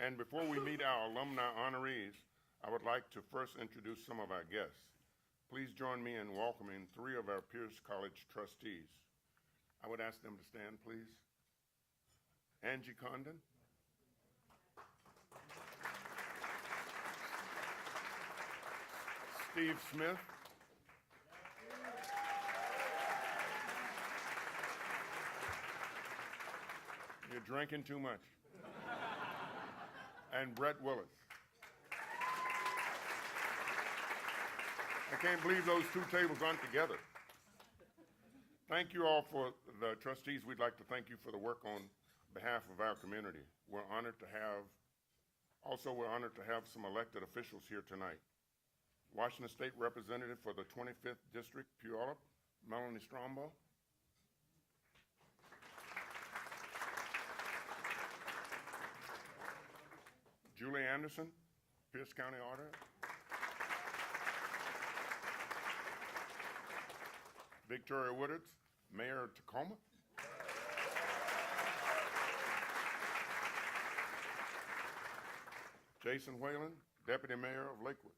And before we meet our alumni honorees, I would like to first introduce some of our guests. Please join me in welcoming 3 of our Pierce College trustees. I would ask them to stand, please. Angie Condon. Steve Smith. You're drinking too much. And Brett Willis. I can't believe those 2 tables aren't together. Thank you all for the trustees. We'd like to thank you for the work on behalf of our community. We're honored to have some elected officials here tonight. Washington State Representative for the 25th District, Puyallup, Melanie Strombo. Julie Anderson, Pierce County Auditor. Victoria Woodards, Mayor of Tacoma. Jason Whalen, Deputy Mayor of Lakewood.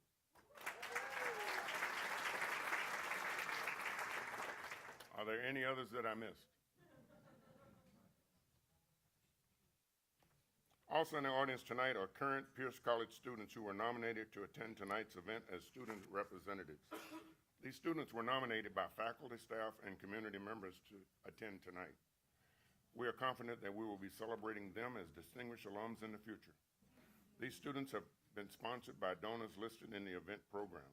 Are there any others that I missed? Also in the audience tonight are current Pierce College students who were nominated to attend tonight's event as student representatives. These students were nominated by faculty, staff, and community members to attend tonight. We are confident that we will be celebrating them as distinguished alums in the future. These students have been sponsored by donors listed in the event program.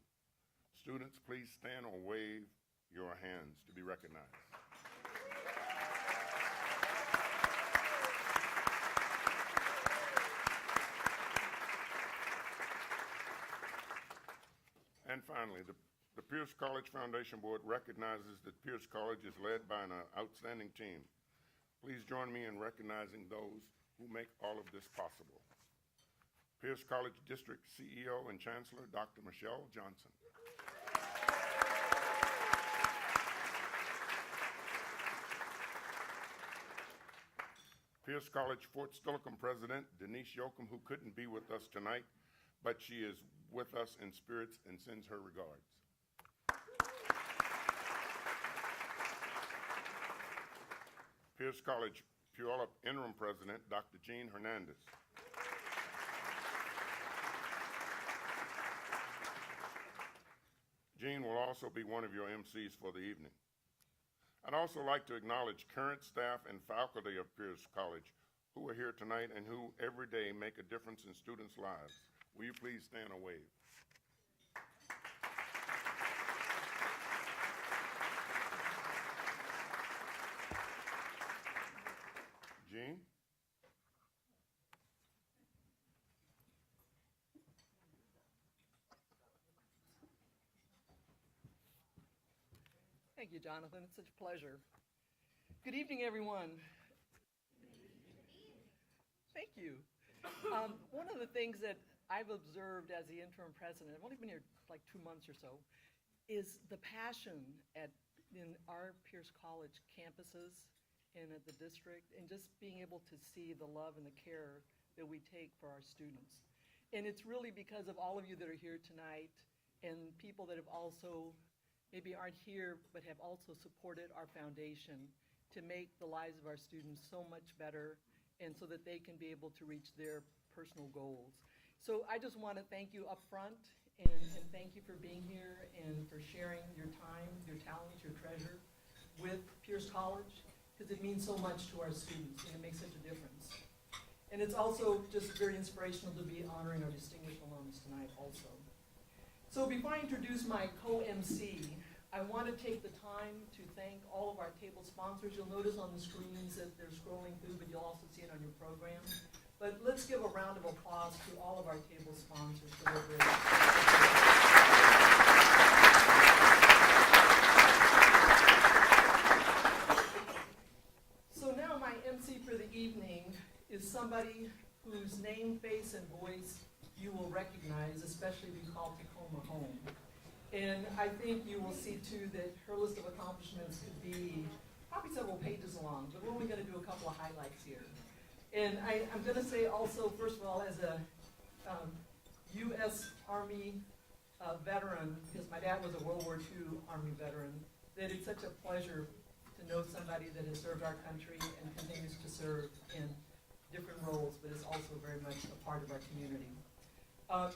Students, please stand or wave your hands to be recognized. And finally, the Pierce College Foundation Board recognizes that Pierce College is led by an outstanding team. Please join me in recognizing those who make all of this possible. Pierce College District CEO and Chancellor, Dr. Michelle Johnson. Pierce College Fort Steilacoom President, Denise Yoakum, who couldn't be with us tonight, but she is with us in spirits and sends her regards. Pierce College Puyallup Interim President, Dr. Jean Hernandez. Jean will also be one of your MCs for the evening. I'd also like to acknowledge current staff and faculty of Pierce College who are here tonight and who every day make a difference in students' lives. Will you please stand or wave? Jean? Thank you, Jonathan. It's such a pleasure. Good evening, everyone. Thank you. One of the things that I've observed as the interim president, I've only been here like 2 months or so, is the passion in our Pierce College campuses and at the district, and just being able to see the love and the care that we take for our students. And it's really because of all of you that are here tonight and people that have also maybe aren't here but have also supported our foundation to make the lives of our students so much better and so that they can be able to reach their personal goals. So I just want to thank you up front and thank you for being here and for sharing your time, your talents, your treasure with Pierce College, because it means so much to our students and it makes such a difference. And it's also just very inspirational to be honoring our distinguished alums tonight also. So before I introduce my co-MC, I want to take the time to thank all of our table sponsors. You'll notice on the screens that they're scrolling through, but you'll also see it on your program. But let's give a round of applause to all of our table sponsors for their great. So now my MC for the evening is somebody whose name, face, and voice you will recognize, especially if you call Tacoma home. And I think you will see, too, that her list of accomplishments could be probably several pages long, but we're only going to do a couple of highlights here. And I'm going to say also, first of all, as a U.S. Army veteran, because my dad was a World War II Army veteran, that it's such a pleasure to know somebody that has served our country and continues to serve in different roles, but is also very much a part of our community.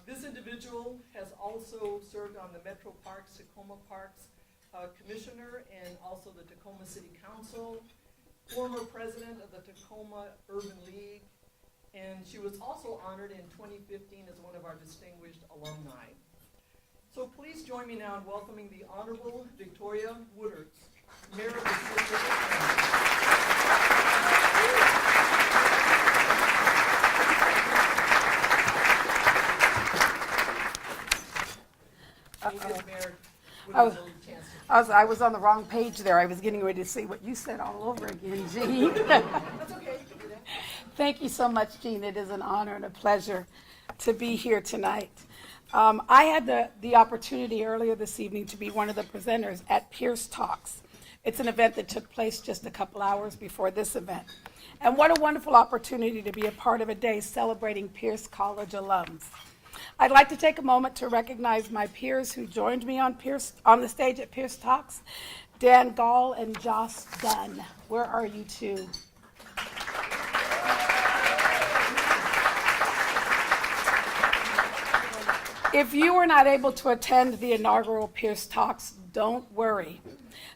This individual has also served on the Metro Parks, Tacoma Parks Commissioner, and also the Tacoma City Council, former president of the Tacoma Urban League, and she was also honored in 2015 as one of our distinguished alumni. So please join me now in welcoming the Honorable Victoria Woodards, Mayor of the City of I was on the wrong page there. I was getting ready to say what you said all over again, Jean. That's okay. Thank you so much, Jean. It is an honor and a pleasure to be here tonight. I had the opportunity earlier this evening to be one of the presenters at Pierce Talks. It's an event that took place just a couple hours before this event. And what a wonderful opportunity to be a part of a day celebrating Pierce College alums. I'd like to take a moment to recognize my peers who joined me on the stage at Pierce Talks, Dan Gall and Josh Dunn. Where are you two? If you were not able to attend the inaugural Pierce Talks, don't worry.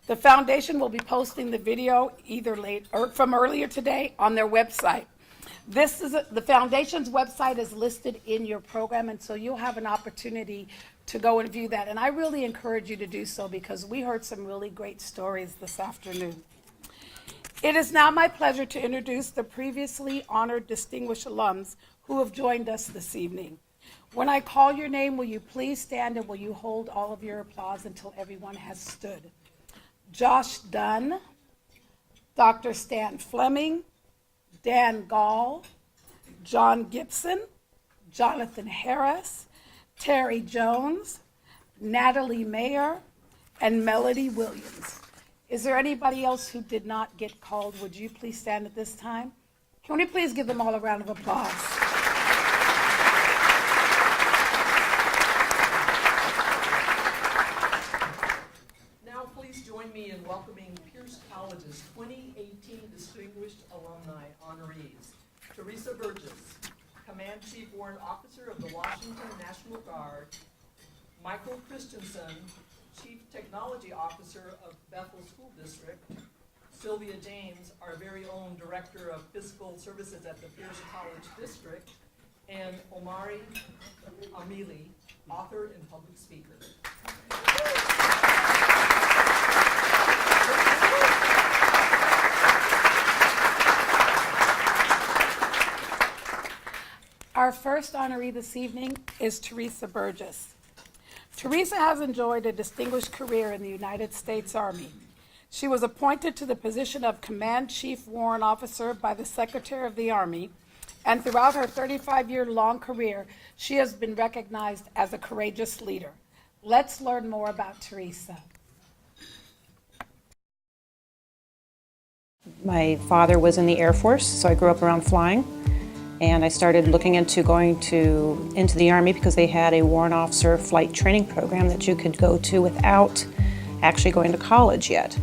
The foundation will be posting the video either late or from earlier today on their website. The foundation's website is listed in your program, and so you'll have an opportunity to go and view that. And I really encourage you to do so because we heard some really great stories this afternoon. It is now my pleasure to introduce the previously honored distinguished alums who have joined us this evening. When I call your name, will you please stand and will you hold all of your applause until everyone has stood? Josh Dunn, Dr. Stan Fleming, Dan Gall, John Gibson, Jonathan Harris, Terry Jones, Natalie Mayer, and Melody Williams. Is there anybody else who did not get called? Would you please stand at this time? Can we please give them all a round of applause? Now please join me in welcoming Pierce College's 2018 Distinguished Alumni honorees. Theresa Burgess, Command Chief Warrant Officer of the Washington National Guard. Michael Christensen, Chief Technology Officer of Bethel School District. Silvia James, our very own Director of Fiscal Services at the Pierce College District. And Omari Amili, author and public speaker. Our first honoree this evening is Theresa Burgess. Theresa has enjoyed a distinguished career in the United States Army. She was appointed to the position of Command Chief Warrant Officer by the Secretary of the Army, and throughout her 35-year-long career, she has been recognized as a courageous leader. Let's learn more about Theresa. My father was in the Air Force, so I grew up around flying. And I started looking into going into the Army because they had a warrant officer flight training program that you could go to without actually going to college yet.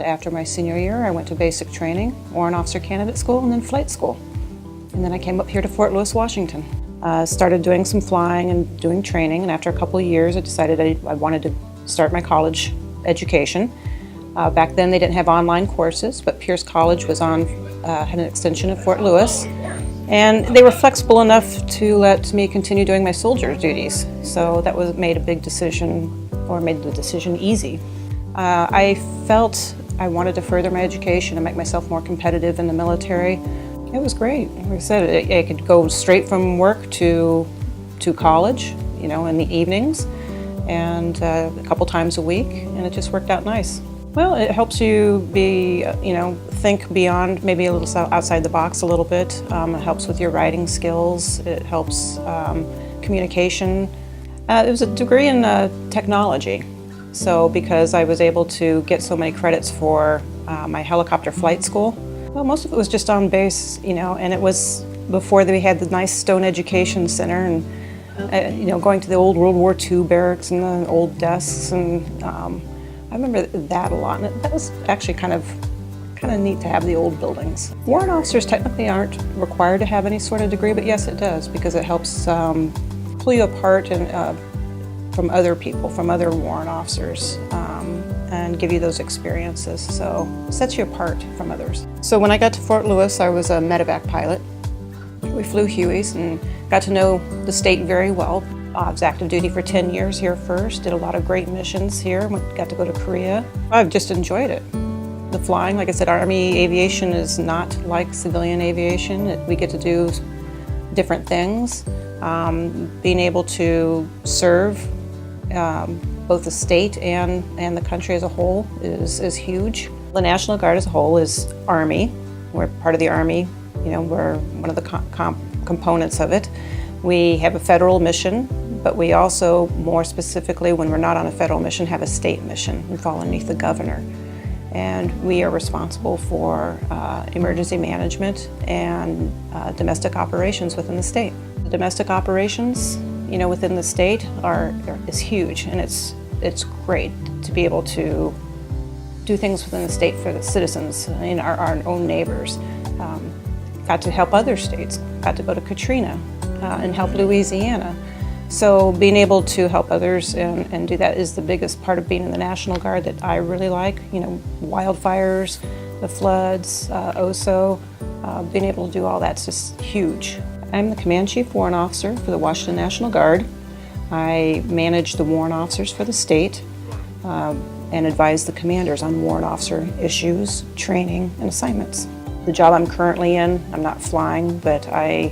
After my senior year, I went to basic training, warrant officer candidate school, and then flight school. And then I came up here to Fort Lewis, Washington. Started doing some flying and doing training, and after a couple of years, I decided I wanted to start my college education. Back then they didn't have online courses, but Pierce College was had an extension of Fort Lewis, and they were flexible enough to let me continue doing my soldier duties. So that made the decision easy. I felt I wanted to further my education and make myself more competitive in the military. It was great. Like I said, I could go straight from work to college, in the evenings, and a couple times a week, and it just worked out nice. Well, it helps you think beyond, maybe a little outside the box a little bit. It helps with your writing skills. It helps communication. It was a degree in technology. So because I was able to get so many credits for my helicopter flight school, well, most of it was just on base, and it was before we had the nice Stone Education Center, and going to the old World War II barracks and the old desks, and I remember that a lot. And that was actually kind of neat to have the old buildings. Warrant officers technically aren't required to have any sort of degree, but yes, it does, because it helps pull you apart and from other people, from other warrant officers, and give you those experiences. So it sets you apart from others. So when I got to Fort Lewis, I was a medevac pilot. We flew Hueys and got to know the state very well. I was active duty for 10 years here first, did a lot of great missions here, got to go to Korea. I've just enjoyed it. The flying, like I said, Army aviation is not like civilian aviation. We get to do different things. Being able to serve both the state and the country as a whole is huge. The National Guard as a whole is Army. We're part of the Army, we're one of the components of it. We have a federal mission, but we also, more specifically, when we're not on a federal mission, have a state mission and fall underneath the governor. And we are responsible for emergency management and domestic operations within the state. The domestic operations, within the state is huge, and it's great to be able to do things within the state for the citizens and our own neighbors. Got to help other states. Got to go to Katrina and help Louisiana. So being able to help others and do that is the biggest part of being in the National Guard that I really like. Wildfires, the floods, OSO, being able to do all that's just huge. I'm the Command Chief Warrant Officer for the Washington National Guard. I manage the warrant officers for the state and advise the commanders on warrant officer issues, training, and assignments. The job I'm currently in, I'm not flying, but I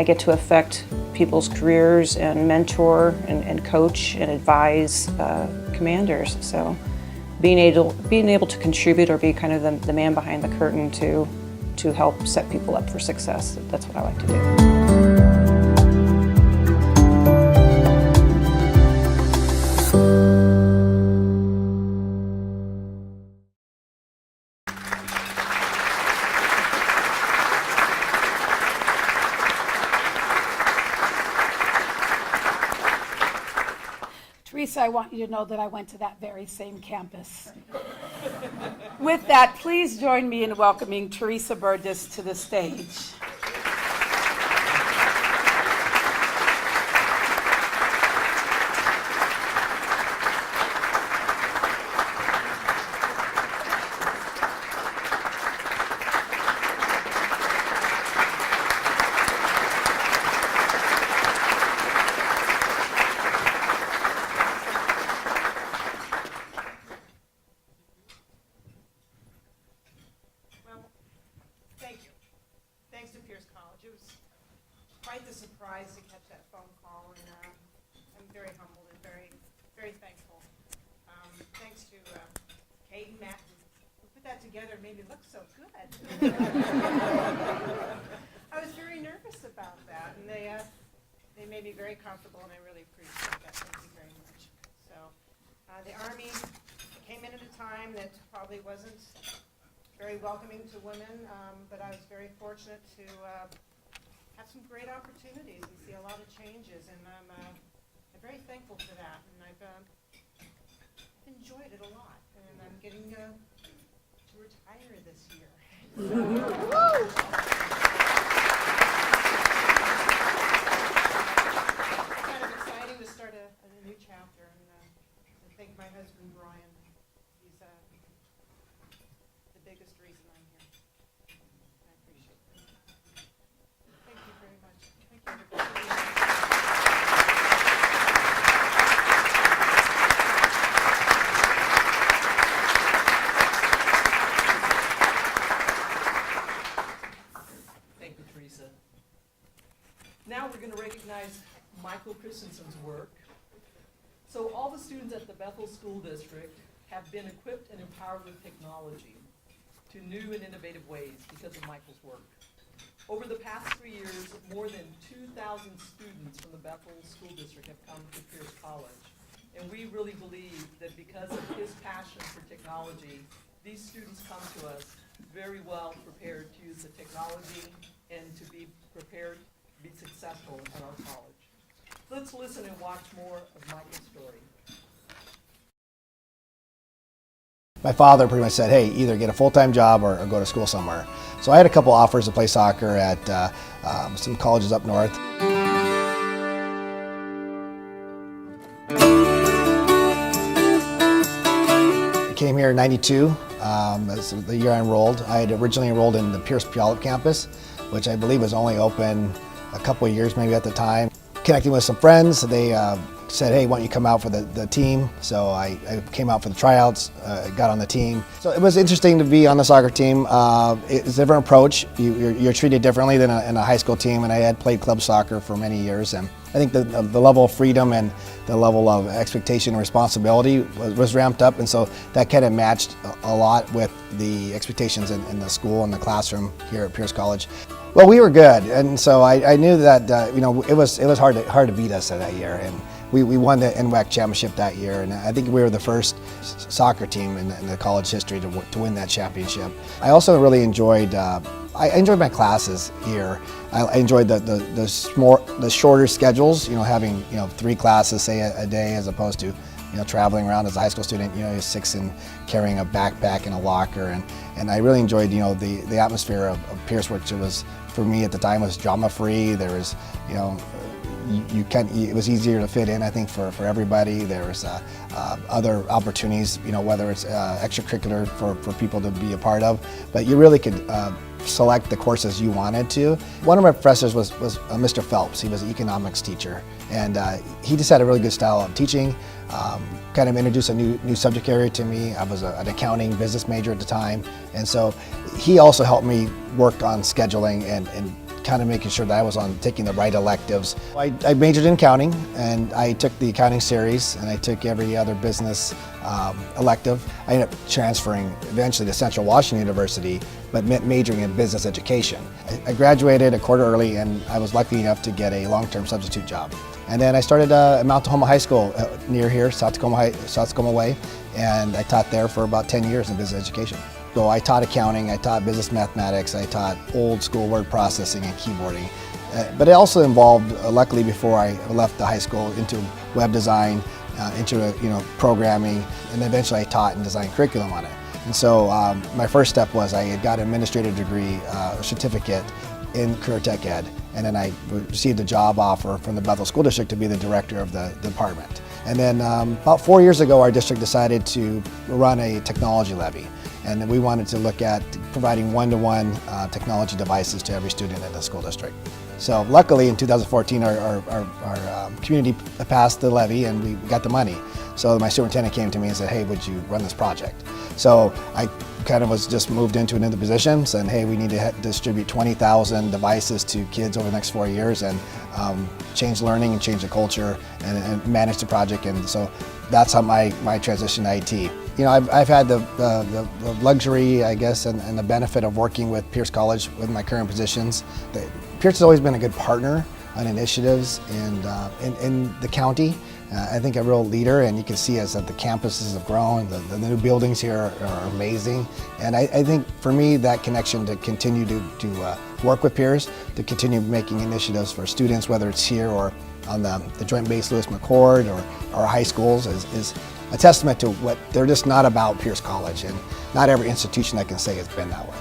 get to affect people's careers and mentor and coach and advise commanders. So being able to contribute or be kind of the man behind the curtain to help set people up for success, that's what I like to do. Theresa, I want you to know that I went to that very same campus. With that, please join me in welcoming Theresa Burgess to the stage. Thank you. Thanks to Pierce College. It was quite the surprise to catch that phone call, and I'm very humbled and very, very thankful. Thanks to Kate and Matt who put that together and made me look so good. I was very nervous about that, and they made me very comfortable, and I really appreciate that. Thank you very much. So the Army came in at a time that probably wasn't very welcoming to women, but I was very fortunate to have some great opportunities and see a lot of changes, and I'm very thankful for that, and I've enjoyed it a lot, and I'm getting to retire this year. It's kind of exciting to start a new chapter, and I thank my husband, Brian. He's the biggest reason I'm here. I appreciate it. Thank you very much. Thank you, everybody. Thank you, Theresa. Now we're going to recognize Michael Christensen's work. So all the students at the Bethel School District have been equipped and empowered with technology to new and innovative ways because of Michael's work. Over the past 3 years, more than 2,000 students from the Bethel School District have come to Pierce College. And we really believe that because of his passion for technology, these students come to us very well prepared to use the technology and to be prepared to be successful at our college. Let's listen and watch more of Michael's story. My father pretty much said, hey, either get a full-time job or go to school somewhere. So I had a couple offers to play soccer at some colleges up north. I came here in '92, that's the year I enrolled. I had originally enrolled in the Pierce Puyallup campus, which I believe was only open a couple of years maybe at the time. Connecting with some friends, they said, hey, why don't you come out for the team? So I came out for the tryouts, got on the team. So it was interesting to be on the soccer team. It's a different approach. You're treated differently than in a high school team, and I had played club soccer for many years. And I think the level of freedom and the level of expectation and responsibility was ramped up, and so that kind of matched a lot with the expectations in the school and the classroom here at Pierce College. Well, we were good, and so I knew that it was hard to beat us that year, and we won the NWAC championship that year, and I think we were the first soccer team in the college history to win that championship. I also really enjoyed my classes here. I enjoyed the shorter schedules, having 3 classes say a day as opposed to traveling around as a high school student, you're 6 and carrying a backpack and a locker, and I really enjoyed the atmosphere of Pierce, which it was for me at the time was drama free. There was it was easier to fit in, I think, for everybody. There was other opportunities, whether it's extracurricular for people to be a part of, but you really could select the courses you wanted to. One of my professors was Mr. Phelps. He was an economics teacher, and he just had a really good style of teaching. Kind of introduced a new subject area to me. I was an accounting business major at the time, and so he also helped me work on scheduling and kind of making sure that I was taking the right electives. I majored in accounting, and I took the accounting series, and I took every other business elective. I ended up transferring eventually to Central Washington University, but majoring in business education. I graduated a quarter early, and I was lucky enough to get a long-term substitute job. And then I started at Mount Tahoma High School near here, South Tacoma Way, and I taught there for about 10 years in business education. So I taught accounting, I taught business mathematics, I taught old school word processing and keyboarding. But it also involved, luckily before I left the high school, into web design, into programming, and eventually I taught and designed curriculum on it. And so my first step was I had got an administrative degree, a certificate in career tech ed, and then I received a job offer from the Bethel School District to be the director of the department. And then about 4 years ago, our district decided to run a technology levy, and we wanted to look at providing one-to-one technology devices to every student in the school district. So luckily in 2014, our community passed the levy and we got the money. So my superintendent came to me and said, hey, would you run this project? So I kind of was just moved into another position, saying, hey, we need to distribute 20,000 devices to kids over the next 4 years and change learning and change the culture and manage the project. And so that's how my transition to IT. I've had the luxury, I guess, and the benefit of working with Pierce College with my current positions. Pierce has always been a good partner on initiatives in the county. I think a real leader, and you can see as that the campuses have grown, the new buildings here are amazing. And I think for me, that connection to continue to work with Pierce, to continue making initiatives for students, whether it's here or on the Joint Base Lewis McChord or high schools, is a testament to what they're just not about Pierce College, and not every institution I can say has been that way.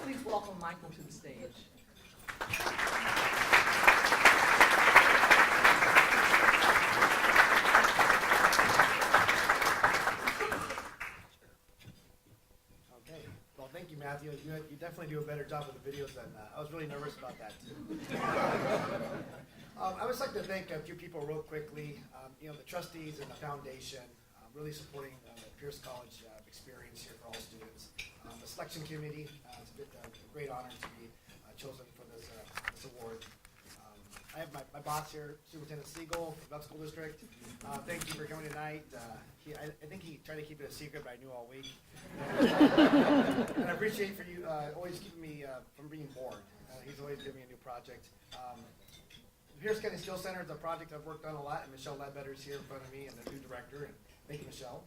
Please welcome Michael to the stage. Okay. Well, thank you, Matthew. You definitely do a better job with the videos than I was really nervous about that too. I would just like to thank a few people real quickly. The trustees and the foundation really supporting the Pierce College experience here for all students. The selection committee, it's a great honor to be chosen for this award. I have my boss here, Superintendent Siegel, from the School District. Thank you for coming tonight. I think he tried to keep it a secret, but I knew all week. And I appreciate for you always keeping me from being bored. He's always giving me a new project. The Pierce County Skills Center is a project I've worked on a lot, and Michelle Ledbetter's here in front of me, and the new director, and thank you, Michelle.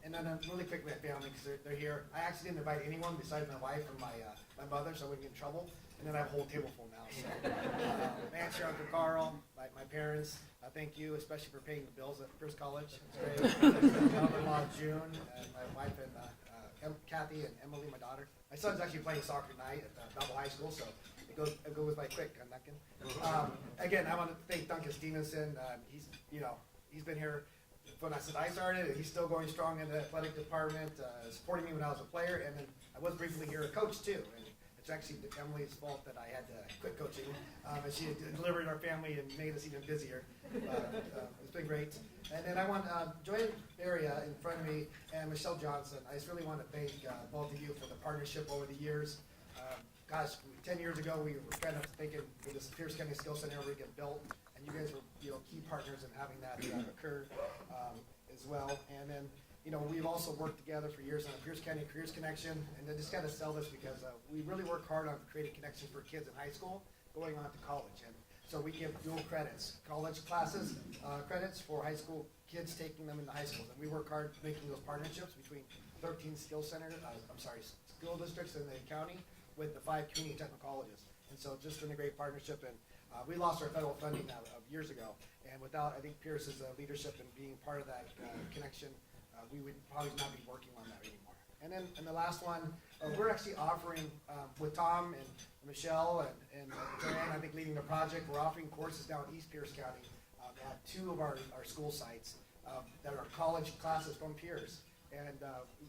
And then really quickly, my family, because they're here. I actually didn't invite anyone besides my wife and my mother, so I wouldn't get in trouble. And then I have a whole table full now. So, my aunt, Uncle Carl, my parents, thank you, especially for paying the bills at Pierce College. It's great. My mother-in-law, June, and my wife, and Kathy, and Emily, my daughter. My son's actually playing soccer tonight at Belleville High School, so it goes by quick on Duncan. Again, I want to thank Duncan Stevenson. He's been here when I started, and he's still going strong in the athletic department, supporting me when I was a player, and then I was briefly here a coach too. And it's actually Emily's fault that I had to quit coaching, and she delivered our family and made us even busier. It's been great. And then I want Joanne Beria in front of me and Michelle Johnson. I just really want to thank both of you for the partnership over the years. Gosh, 10 years ago we were kind of thinking would this Pierce County Skills Center ever get built, and you guys were key partners in having that occur as well. And then we've also worked together for years on a Pierce County Careers Connection, and I just got to sell this because we really work hard on creating connections for kids in high school going on to college. And so we give dual credits, college classes credits for high school kids taking them into high schools. And we work hard making those partnerships between 13 school districts in the county with the 5 community technical colleges. And so it's just been a great partnership. And we lost our federal funding years ago. And without, I think, Pierce's leadership and being part of that connection, we would probably not be working on that anymore. And then the last one, we're actually offering, with Tom and Michelle and Joanne, I think, leading the project, we're offering courses down in East Pierce County at 2 of our school sites that are college classes from Pierce. And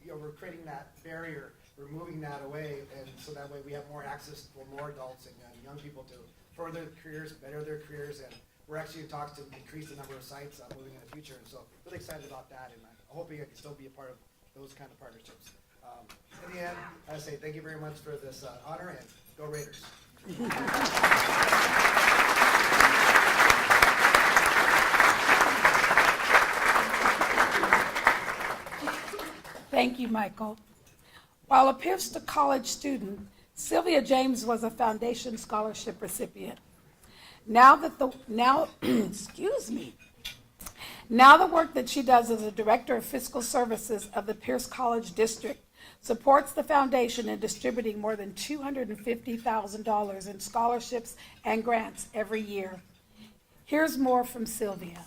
we're creating that barrier, we're moving that away, and so that way we have more access for more adults and young people to further their careers, better their careers, and we're actually in talks to increase the number of sites moving in the future. And so really excited about that, and I'm hoping I can still be a part of those kind of partnerships. In the end, I say thank you very much for this honor, and go Raiders. Thank you, Michael. While a Pierce College student, Silvia James was a Foundation Scholarship recipient. Now the work that she does as a Director of Fiscal Services of the Pierce College District supports the foundation in distributing more than $250,000 in scholarships and grants every year. Here's more from Silvia.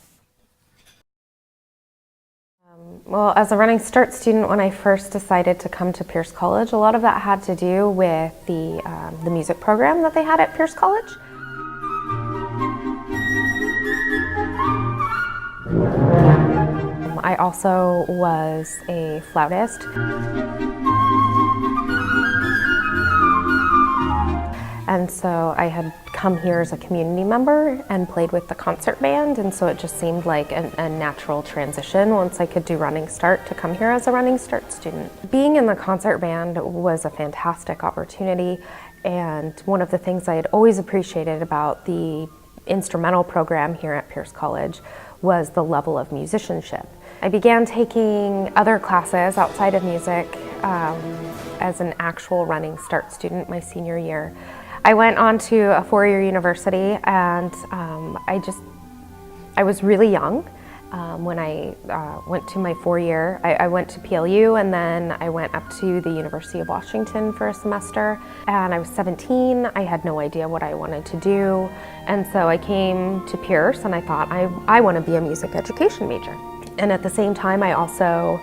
Well, as a Running Start student, when I first decided to come to Pierce College, a lot of that had to do with the music program that they had at Pierce College. I also was a flautist. And so I had come here as a community member and played with the concert band, and so it just seemed like a natural transition once I could do Running Start to come here as a Running Start student. Being in the concert band was a fantastic opportunity, and one of the things I had always appreciated about the instrumental program here at Pierce College was the level of musicianship. I began taking other classes outside of music as an actual Running Start student my senior year. I went on to a 4-year university, and I was really young when I went to my 4-year. I went to PLU, and then I went up to the University of Washington for a semester, and I was 17. I had no idea what I wanted to do, and so I came to Pierce, and I thought, I want to be a music education major. And at the same time, I also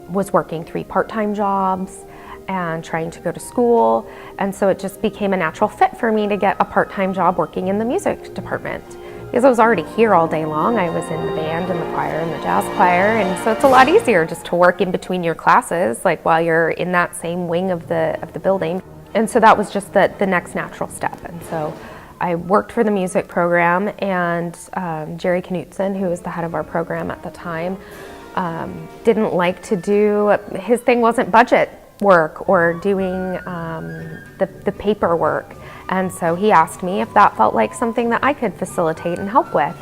was working 3 part-time jobs and trying to go to school, and so it just became a natural fit for me to get a part-time job working in the music department. Because I was already here all day long. I was in the band and the choir and the jazz choir, and so it's a lot easier just to work in between your classes, like while you're in that same wing of the building. And so that was just the next natural step. And so I worked for the music program, and Jerry Knutson, who was the head of our program at the time, didn't like to do, his thing wasn't budget work or doing the paperwork. And so he asked me if that felt like something that I could facilitate and help with.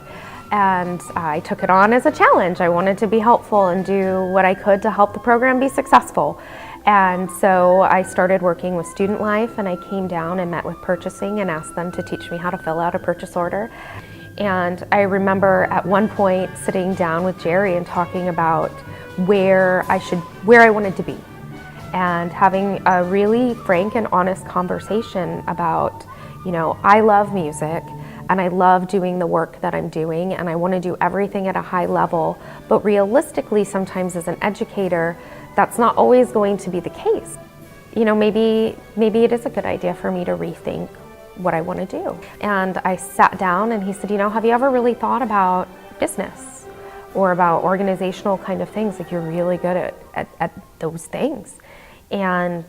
And I took it on as a challenge. I wanted to be helpful and do what I could to help the program be successful. And so I started working with Student Life, and I came down and met with purchasing and asked them to teach me how to fill out a purchase order. And I remember at one point sitting down with Jerry and talking about where I wanted to be, and having a really frank and honest conversation about, I love music and I love doing the work that I'm doing, and I want to do everything at a high level, but realistically sometimes as an educator that's not always going to be the case. Maybe it is a good idea for me to rethink what I want to do. And I sat down and he said, have you ever really thought about business or about organizational kind of things? Like, you're really good at those things. And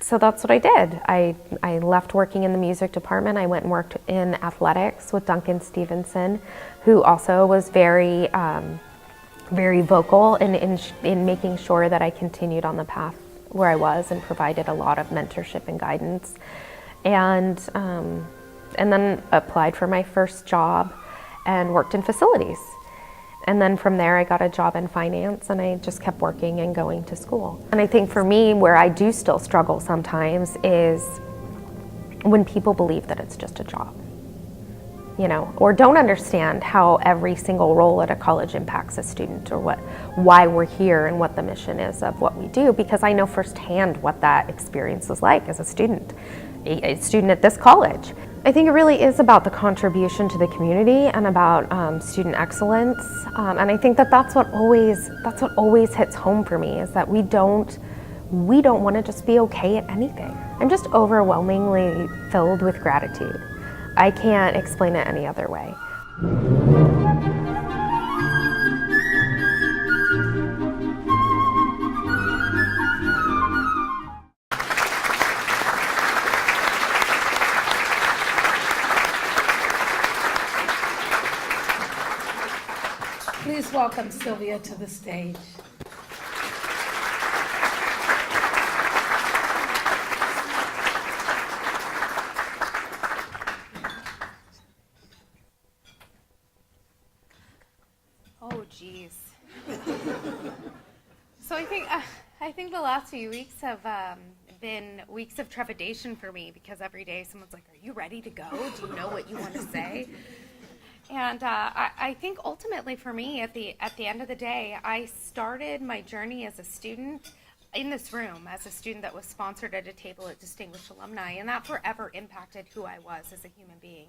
so that's what I did. I left working in the music department. I went and worked in athletics with Duncan Stevenson, who also was very vocal in making sure that I continued on the path where I was, and provided a lot of mentorship and guidance. And then applied for my first job and worked in facilities. And then from there I got a job in finance, and I just kept working and going to school. And I think for me, where I do still struggle sometimes is when people believe that it's just a job, or don't understand how every single role at a college impacts a student, or why we're here and what the mission is of what we do, because I know firsthand what that experience was like as a student at this college. I think it really is about the contribution to the community and about student excellence, and I think that's what always hits home for me, is that we don't want to just be okay at anything. I'm just overwhelmingly filled with gratitude. I can't explain it any other way. Please welcome Silvia to the stage. Oh, geez. So I think the last few weeks have been weeks of trepidation for me, because every day someone's like, "Are you ready to go? Do you know what you want to say?" And I think ultimately for me, at the end of the day, I started my journey as a student in this room, as a student that was sponsored at a table at Distinguished Alumni, and that forever impacted who I was as a human being.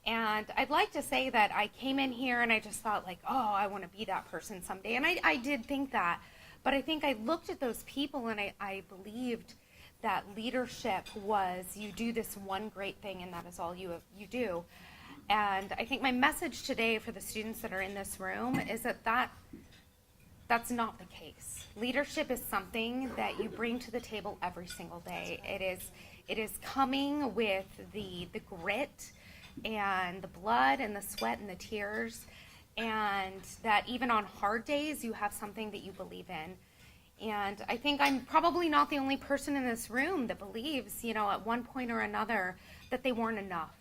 And I'd like to say that I came in here and I just thought, like, oh, I want to be that person someday. And I did think that. But I think I looked at those people and I believed that leadership was, you do this one great thing and that is all you do. And I think my message today for the students that are in this room is that's not the case. Leadership is something that you bring to the table every single day. It is coming with the grit and the blood and the sweat and the tears, and that even on hard days you have something that you believe in. And I think I'm probably not the only person in this room that believes, at one point or another, that they weren't enough,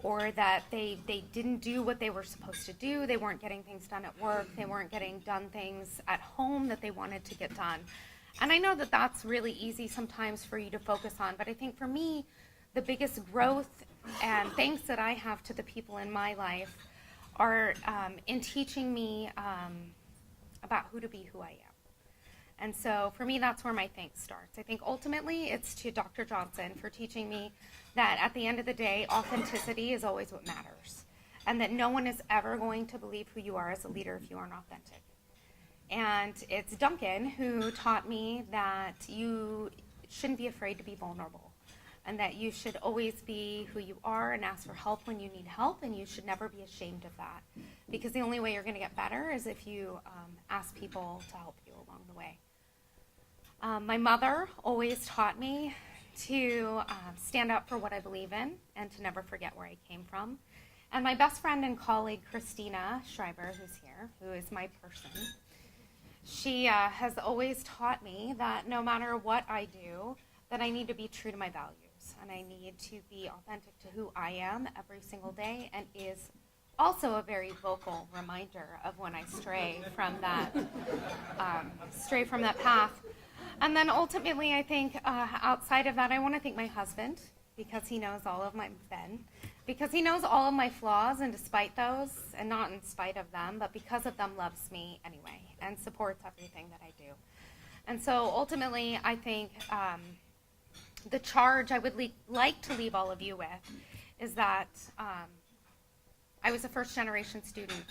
or that they didn't do what they were supposed to do. They weren't getting things done at work. They weren't getting done things at home that they wanted to get done. And I know that that's really easy sometimes for you to focus on, but I think for me, the biggest growth and thanks that I have to the people in my life are in teaching me about who to be who I am. And so for me, that's where my thanks starts. I think ultimately it's to Dr. Johnson for teaching me that at the end of the day, authenticity is always what matters, and that no one is ever going to believe who you are as a leader if you aren't authentic. And it's Duncan who taught me that you shouldn't be afraid to be vulnerable, and that you should always be who you are and ask for help when you need help, and you should never be ashamed of that, because the only way you're going to get better is if you ask people to help you along the way. My mother always taught me to stand up for what I believe in and to never forget where I came from. And my best friend and colleague, Christina Schreiber, who's here, who is my person, She has always taught me that no matter what I do, that I need to be true to my values, and I need to be authentic to who I am every single day, and is also a very vocal reminder of when I stray from that path. And then ultimately, I think outside of that, I want to thank my husband, because he knows all of because he knows all of my flaws, and despite those, and not in spite of them, but because of them, loves me anyway and supports everything that I do. And so ultimately, I think the charge I would like to leave all of you with is that I was a first-generation student,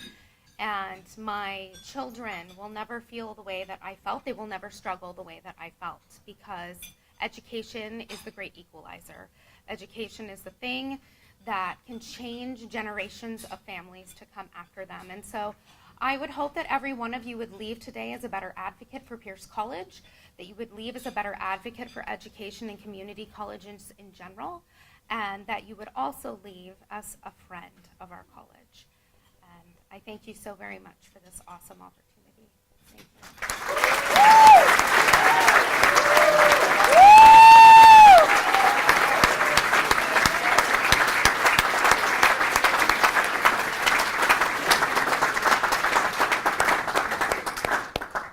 and my children will never feel the way that I felt. They will never struggle the way that I felt, because education is the great equalizer. Education is the thing that can change generations of families to come after them. And so I would hope that every one of you would leave today as a better advocate for Pierce College, that you would leave as a better advocate for education and community colleges in general, and that you would also leave as a friend of our college. And I thank you so very much for this awesome opportunity. Thank you.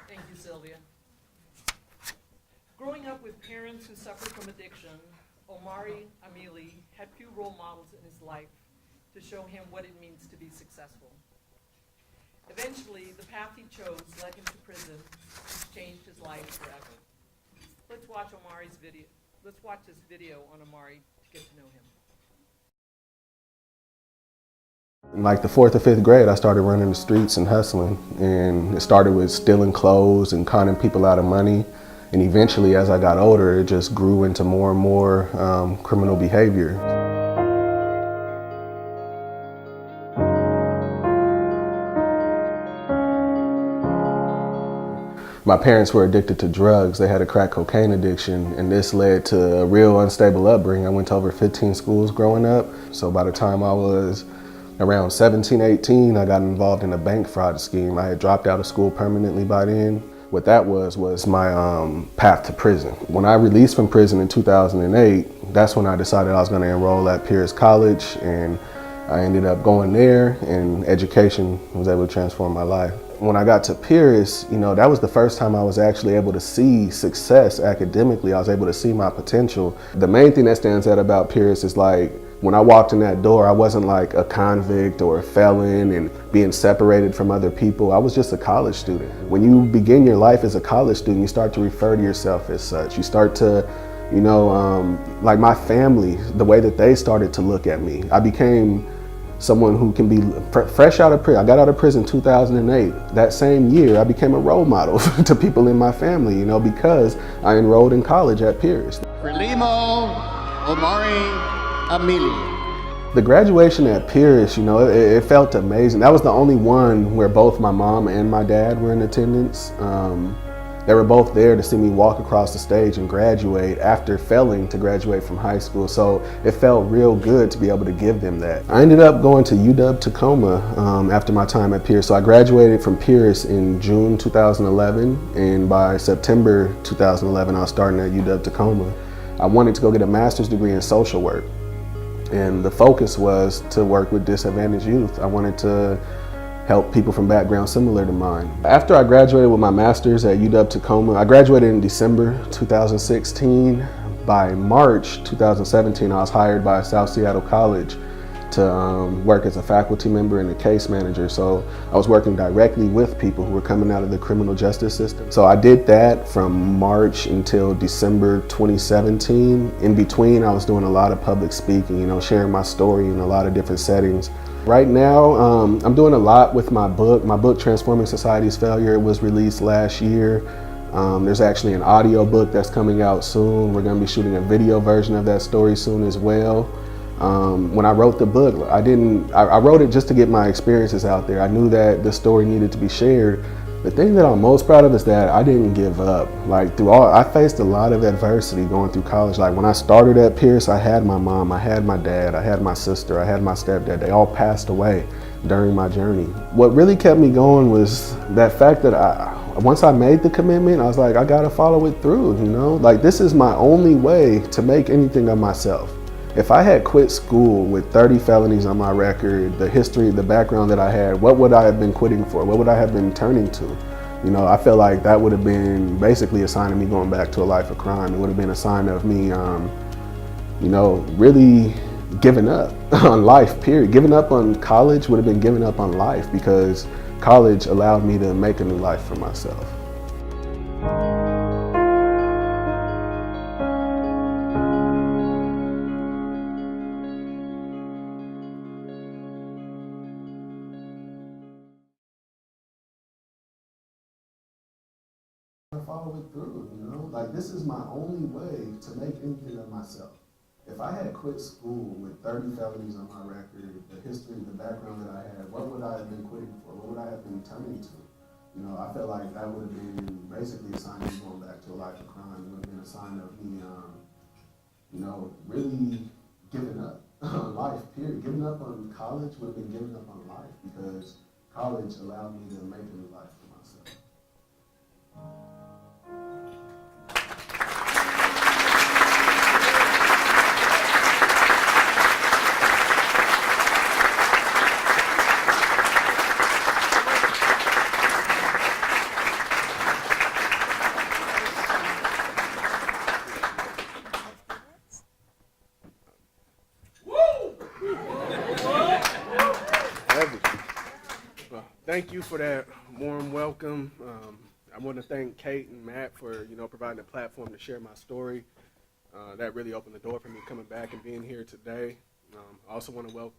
Thank you, Silvia. Growing up with parents who suffered from addiction, Omari Amili had few role models in his life to show him what it means to be successful. Eventually, the path he chose led him to prison, which changed his life forever. Let's watch Omari's video. Let's watch this video on Omari to get to know him. In like the 4th or 5th grade, I started running the streets and hustling. And it started with stealing clothes and conning people out of money. And eventually, as I got older, it just grew into more and more criminal behavior. My parents were addicted to drugs. They had a crack cocaine addiction, and this led to a real unstable upbringing. I went to over 15 schools growing up. So by the time I was around 17, 18, I got involved in a bank fraud scheme. I had dropped out of school permanently by then. What that was my path to prison. When I released from prison in 2008, that's when I decided I was going to enroll at Pierce College, and I ended up going there, and education was able to transform my life. When I got to Pierce, you know, that was the first time I was actually able to see success academically. I was able to see my potential. The main thing that stands out about Pierce is like, when I walked in that door, I wasn't like a convict or a felon and being separated from other people. I was just a college student. When you begin your life as a college student, you start to refer to yourself as such. You start to, you know, like my family, the way that they started to look at me. I became someone who can be fresh out of prison. I got out of prison in 2008. That same year, I became a role model to people in my family, you know, because I enrolled in college at Pierce. Frelimo Omari Amili. The graduation at Pierce, you know, it felt amazing. That was the only one where both my mom and my dad were in attendance. They were both there to see me walk across the stage and graduate after failing to graduate from high school. So it felt real good to be able to give them that. I ended up going to UW-Tacoma after my time at Pierce. So I graduated from Pierce in June 2011, and by September 2011, I was starting at UW-Tacoma. I wanted to go get a master's degree in social work. And the focus was to work with disadvantaged youth. I wanted to help people from backgrounds similar to mine. After I graduated with my master's at UW-Tacoma, I graduated in December 2016. By March 2017, I was hired by South Seattle College to work as a faculty member and a case manager. So I was working directly with people who were coming out of the criminal justice system. So I did that from March until December 2017. In between, I was doing a lot of public speaking, you know, sharing my story in a lot of different settings. Right now, I'm doing a lot with my book. My book, Transforming Society's Failure, it was released last year. There's actually an audio book that's coming out soon. We're gonna be shooting a video version of that story soon as well. When I wrote the book, I wrote it just to get my experiences out there. I knew that the story needed to be shared. The thing that I'm most proud of is that I didn't give up. Like I faced a lot of adversity going through college. Like when I started at Pierce, I had my mom, I had my dad, I had my sister, I had my stepdad. They all passed away during my journey. What really kept me going was that fact that once I made the commitment, I was like, I gotta follow it through, you know? Like, this is my only way to make anything of myself. If I had quit school with 30 felonies on my record, the history, the background that I had, what would I have been quitting for? What would I have been turning to? You know, I feel like that would have been basically a sign of me going back to a life of crime. It would have been a sign of me, you know, really giving up on life, period. Giving up on college would have been giving up on life, because college allowed me to make a new life for myself. Follow it through, you know? Like, this is my only way to make anything of myself. If I had quit school with 30 felonies on my record, the history, the background that I had, what would I have been quitting for? What would I have been turning to? You know, I feel like that would have been basically a sign of me going back to a life of crime. It would have been a sign of me, you know, really giving up on life, period. Giving up on college would have been giving up on life, because college allowed me to make a new life for myself. Thank you for that warm welcome. I want to thank Kate and Matt for, you know, providing a platform to share my story. That really opened the door for me coming back and being here today. I also want to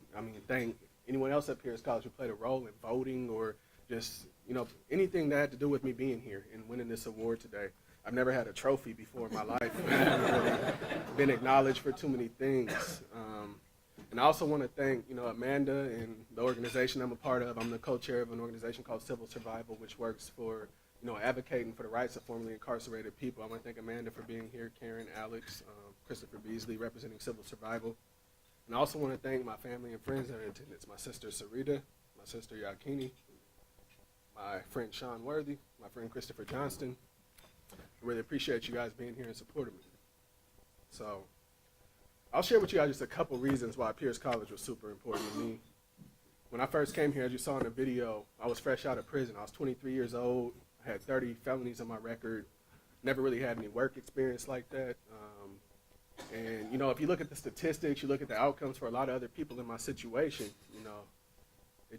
thank anyone else at Pierce College who played a role in voting, or just, you know, anything that had to do with me being here and winning this award today. I've never had a trophy before in my life. I haven't really been acknowledged for too many things. And I also want to thank, you know, Amanda and the organization I'm a part of. I'm the co-chair of an organization called Civil Survival, which works for, you know, advocating for the rights of formerly incarcerated people. I want to thank Amanda for being here, Karen, Alex, Christopher Beasley, representing Civil Survival. And I also want to thank my family and friends that are in attendance, my sister Sarita, my sister Yakini, my friend Sean Worthy, my friend Christopher Johnston. I really appreciate you guys being here and supporting me. So I'll share with you guys just a couple reasons why Pierce College was super important to me. When I first came here, as you saw in the video, I was fresh out of prison. I was 23 years old. I had 30 felonies on my record. Never really had any work experience like that. And, you know, if you look at the statistics, you look at the outcomes for a lot of other people in my situation, you know, the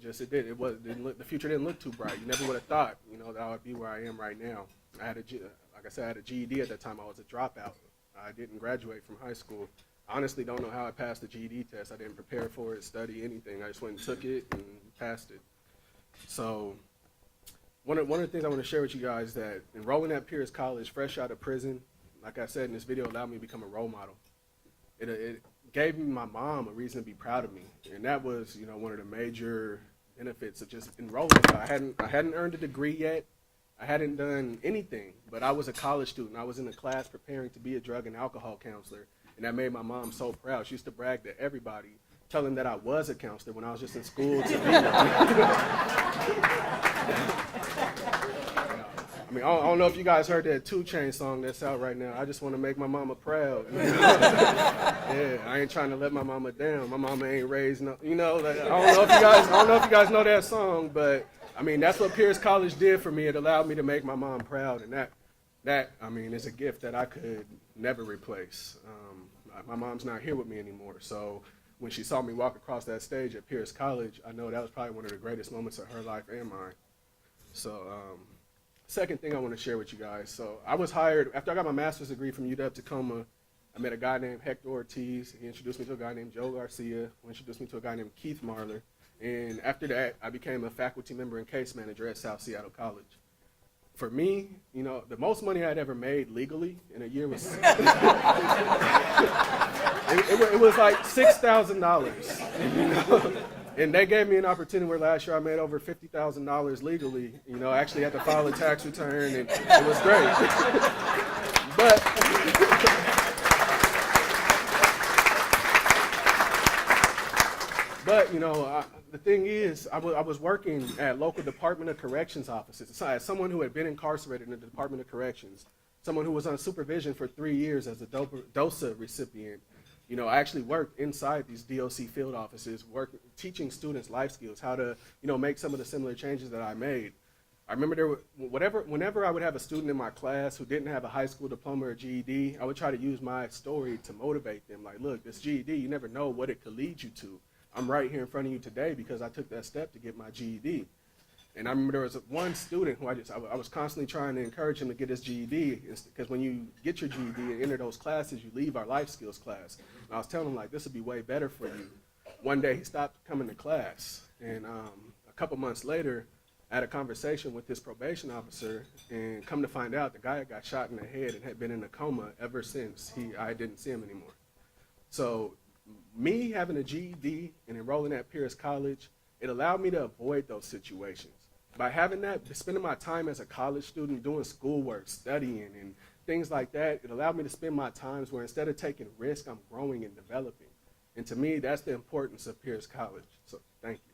future didn't look too bright. You never would have thought, you know, that I would be where I am right now. Like I said, I had a GED at that time. I was a dropout. I didn't graduate from high school. I honestly don't know how I passed the GED test. I didn't prepare for it, study anything. I just went and took it and passed it. So one of the things I want to share with you guys is that enrolling at Pierce College, fresh out of prison, like I said in this video, allowed me to become a role model. It gave my mom a reason to be proud of me, and that was, you know, one of the major benefits of just enrolling. I hadn't earned a degree yet. I hadn't done anything, but I was a college student. I was in a class preparing to be a drug and alcohol counselor, and that made my mom so proud. She used to brag to everybody, tell them that I was a counselor when I was just in school to be I mean, I don't know if you guys heard that 2 Chainz song that's out right now. I just want to make my mama proud. Yeah, I ain't trying to let my mama down. My mama ain't raised no, you know. Like, I don't know if you guys know that song, but I mean, that's what Pierce College did for me. It allowed me to make my mom proud, and that I mean, is a gift that I could never replace. My mom's not here with me anymore, so when she saw me walk across that stage at Pierce College, I know that was probably one of the greatest moments of her life and mine. So, second thing I want to share with you guys. So I was hired, after I got my master's degree from UW-Tacoma, I met a guy named Hector Ortiz. He introduced me to a guy named Joe Garcia, who introduced me to a guy named Keith Marler. And after that, I became a faculty member and case manager at South Seattle College. For me, you know, the most money I'd ever made legally in a year was, it was like $6,000, you know? And they gave me an opportunity where last year I made over $50,000 legally. You know, I actually had to file a tax return, and it was great. But, you know, the thing is, I was working at local Department of Corrections offices. So as someone who had been incarcerated in the Department of Corrections, someone who was on supervision for 3 years as a DOSA recipient, you know, I actually worked inside these DOC field offices, teaching students life skills, how to, you know, make some of the similar changes that I made. I remember whenever I would have a student in my class who didn't have a high school diploma or GED, I would try to use my story to motivate them. Like, look, this GED, you never know what it could lead you to. I'm right here in front of you today because I took that step to get my GED. And I remember there was one student who I was constantly trying to encourage him to get his GED, because when you get your GED and enter those classes, you leave our life skills class. And I was telling him, like, this would be way better for you. One day he stopped coming to class, and a couple months later, I had a conversation with his probation officer, and come to find out, the guy had got shot in the head and had been in a coma ever since I didn't see him anymore. So me having a GED and enrolling at Pierce College, it allowed me to avoid those situations. By having that, spending my time as a college student doing schoolwork, studying, and things like that, it allowed me to spend my times where instead of taking risk, I'm growing and developing. And to me, that's the importance of Pierce College. So thank you.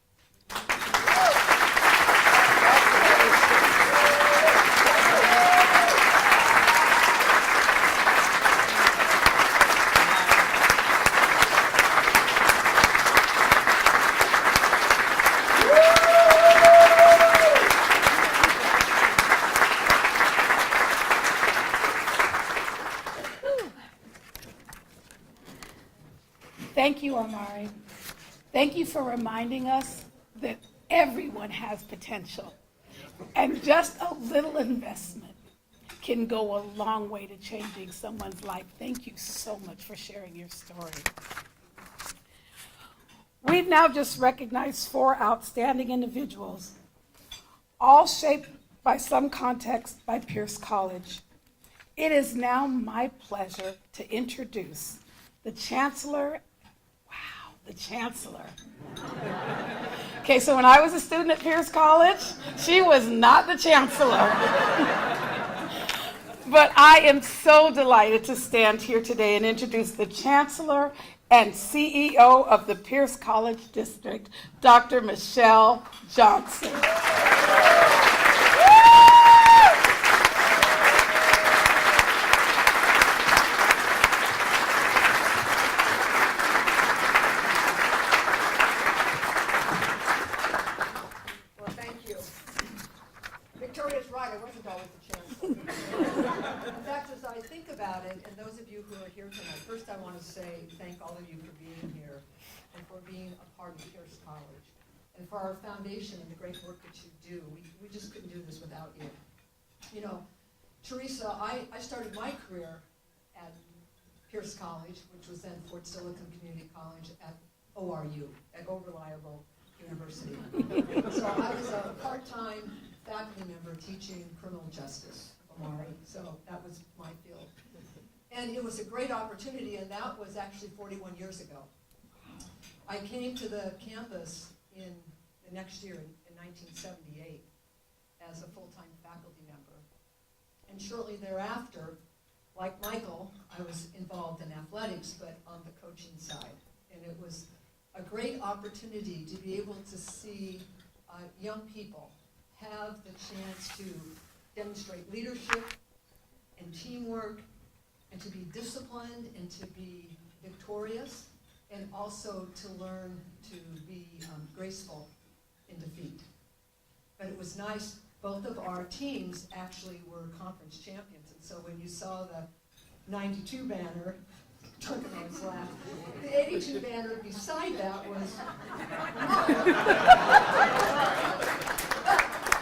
Thank you, Omari. Thank you for reminding us that everyone has potential, and just a little investment can go a long way to changing someone's life. Thank you so much for sharing your story. We've now just recognized 4 outstanding individuals, all shaped by some context by Pierce College. It is now my pleasure to introduce the Chancellor. The Chancellor. Okay, so when I was a student at Pierce College, she was not the Chancellor. But I am so delighted to stand here today and introduce the Chancellor and CEO of the Pierce College District, Dr. Michelle Johnson. And those of you who are here tonight, first I want to say thank all of you for being here and for being a part of Pierce College and for our foundation and the great work that you do. We just couldn't do this without you. You know, Theresa, I started my career at Pierce College, which was then Fort Silicon Community College, at ORU, at O Reliable University. So I was a part-time faculty member teaching criminal justice, Omari, so that was my field. And it was a great opportunity, and that was actually 41 years ago. I came to the campus in the next year, in 1978, as a full-time faculty member. And shortly thereafter, like Michael, I was involved in athletics, but on the coaching side. And it was a great opportunity to be able to see young people have the chance to demonstrate leadership and teamwork, and to be disciplined and to be victorious, and also to learn to be graceful in defeat. But it was nice, both of our teams actually were conference champions, and so when you saw the 92 banner, Duncan always laughed, the 82 banner beside that was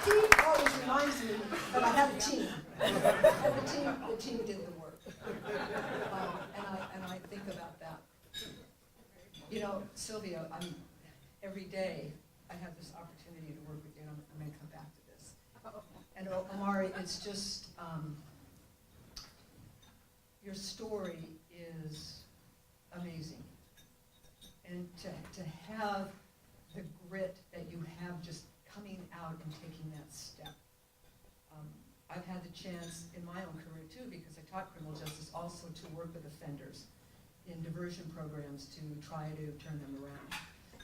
team always reminds me that I have a team. And the team did the work. And I think about that. You know, Silvia, every day I have this opportunity to work with you, and I'm going to come back to this. And Omari, it's just, your story is amazing. And to have the grit that you have just coming out and taking that step. I've had the chance in my own career too, because I taught criminal justice, also to work with offenders in diversion programs to try to turn them around.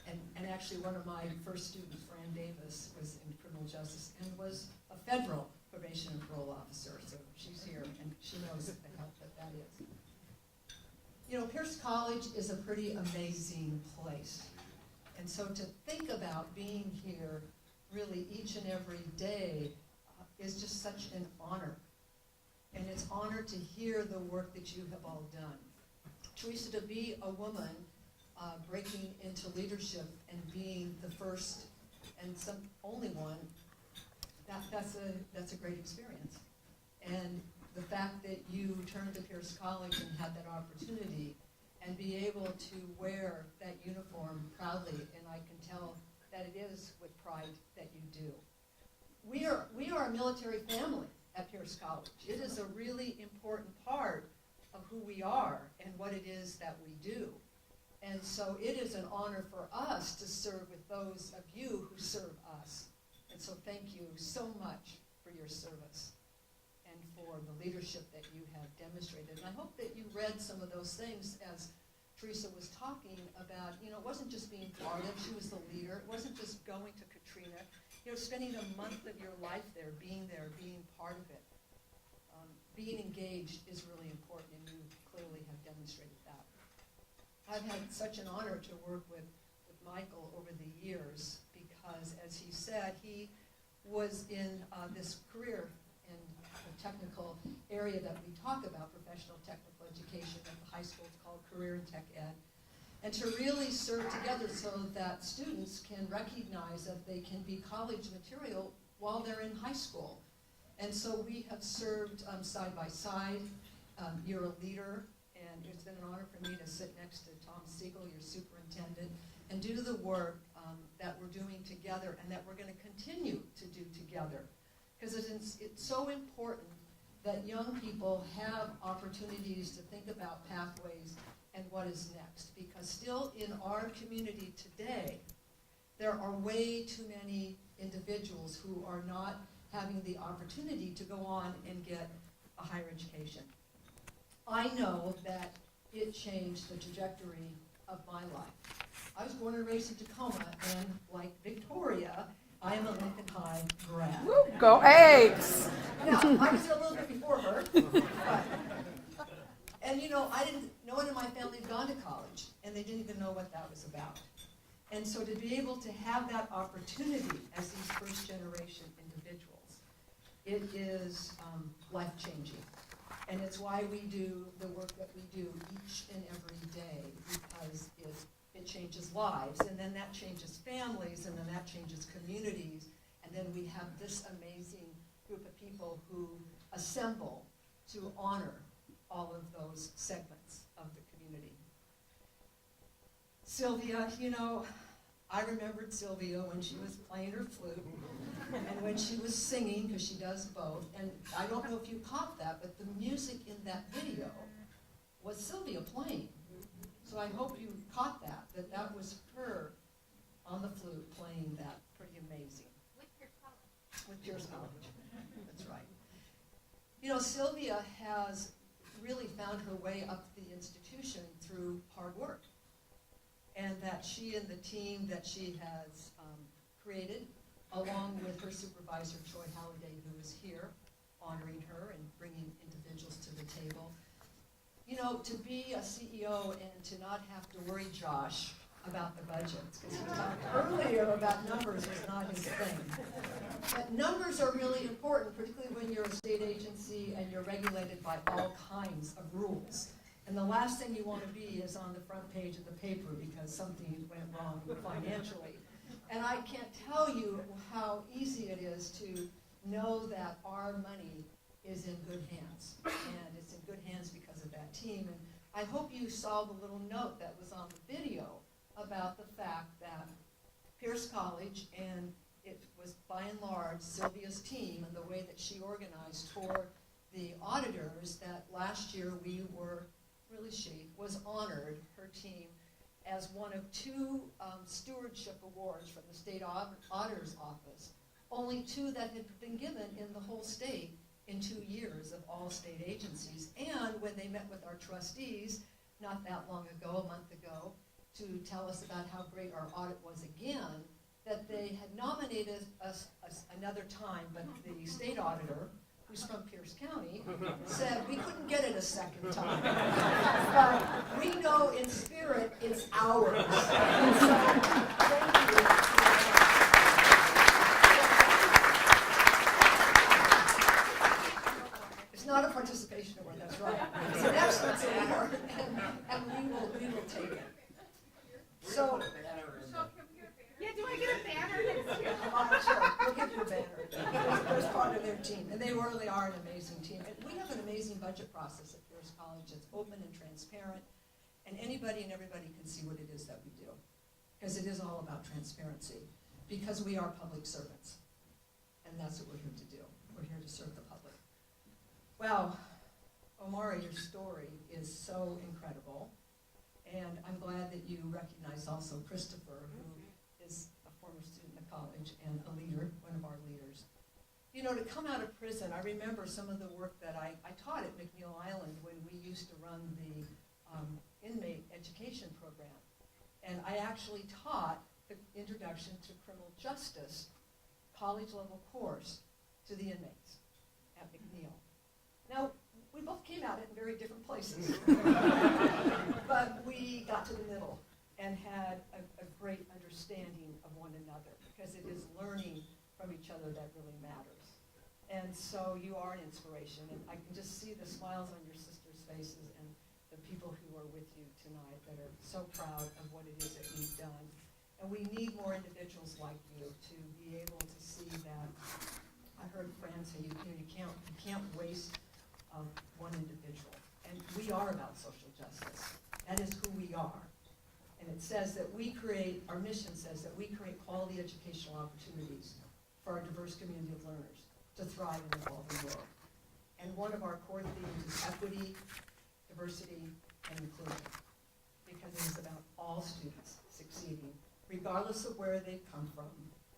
And actually, one of my first students, Fran Davis, was in criminal justice and was a federal probation and parole officer. So she's here, and she knows the help that is. You know, Pierce College is a pretty amazing place. And so to think about being here really each and every day is just such an honor. And it's an honor to hear the work that you have all done. Theresa, to be a woman breaking into leadership and being the first and some only one, that's a great experience. And the fact that you turned to Pierce College and had that opportunity and be able to wear that uniform proudly, and I can tell that it is with pride that you do. We are a military family at Pierce College. It is a really important part of who we are and what it is that we do. And so it is an honor for us to serve with those of you who serve us. And so thank you so much for your service and for the leadership that you have demonstrated. And I hope that you read some of those things as Theresa was talking about. You know, it wasn't just being part of, she was the leader. It wasn't just going to Katrina. You know, spending a month of your life there, being part of it. Being engaged is really important, and you clearly have demonstrated that. I've had such an honor to work with Michael over the years because, as he said, he was in this career in the technical area that we talk about, professional technical education at the high school. It's called Career and Tech Ed. And to really serve together so that students can recognize that they can be college material while they're in high school. And so we have served side by side. You're a leader, and it's been an honor for me to sit next to Tom Siegel, your superintendent, and do the work that we're doing together and that we're going to continue to do together. Because it's so important that young people have opportunities to think about pathways and what is next. Because still in our community today, there are way too many individuals who are not having the opportunity to go on and get a higher education. I know that it changed the trajectory of my life. I was born and raised in Tacoma, and like Victoria, I am a Lincoln High grad. Woo, go Eggs! Yeah, I was a little bit before her. And you know, no one in my family had gone to college, and they didn't even know what that was about. And so to be able to have that opportunity as these first generation individuals, it is life-changing. And it's why we do the work that we do each and every day, because it changes lives, and then that changes families, and then that changes communities, and then we have this amazing group of people who assemble to honor all of those segments of the community. Sylvia, you know, I remembered Sylvia when she was playing her flute and when she was singing, because she does both. And I don't know if you caught that, but the music in that video was Sylvia playing. So I hope you caught that was her on the flute playing that. Pretty amazing. With Pierce College. With Pierce College. That's right. You know, Sylvia has really found her way up the institution through hard work. And that she and the team that she has created, along with her supervisor, Troy Halliday, who is here, honoring her and bringing individuals to the table. You know, to be a CEO and to not have to worry Josh about the budgets, because he talked earlier about numbers was not his thing. But numbers are really important, particularly when you're a state agency and you're regulated by all kinds of rules. And the last thing you want to be is on the front page of the paper because something went wrong financially. And I can't tell you how easy it is to know that our money is in good hands. And it's in good hands because of that team. And I hope you saw the little note that was on the video about the fact that Pierce College, and it was by and large Sylvia's team and the way that she organized for the auditors, that last year she was honored, her team, as one of 2 stewardship awards from the State Auditor's Office, only 2 that had been given in the whole state in 2 years of all state agencies. And when they met with our trustees, not that long ago, a month ago, to tell us about how great our audit was again, that they had nominated us another time, but the state auditor, who's from Pierce County, said we couldn't get it a second time. But we know in spirit it's ours. And so, thank you. It's not a participation award, that's right. It's an excellence award, and we will take it. So, Yeah, do I get a banner next year? sure, we'll give you a banner. There's part of their team, and they really are an amazing team. And we have an amazing budget process at Pierce College. It's open and transparent, and anybody and everybody can see what it is that we do, because it is all about transparency, because we are public servants, and that's what we're here to do. We're here to serve the public. Wow, Omari, your story is so incredible, and I'm glad that you recognize also Christopher, who is a former student of college and a leader, one of our leaders. You know, to come out of prison, I remember some of the work that I taught at McNeil Island when we used to run the inmate education program. And I actually taught the Introduction to Criminal Justice college-level course to the inmates at McNeil. Now, we both came at it in very different places, but we got to the middle and had a great understanding of one another, because it is learning from each other that really matters. And so you are an inspiration, and I can just see the smiles on your sisters' faces and the people who are with you tonight that are so proud of what it is that you've done. And we need more individuals like you to be able to see that. I heard Fran say you can't waste one individual. And we are about social justice. That is who we are. And it says that our mission says that we create quality educational opportunities for our diverse community of learners to thrive in an evolving world. And one of our core themes is equity, diversity, and inclusion, because it is about all students succeeding, regardless of where they've come from,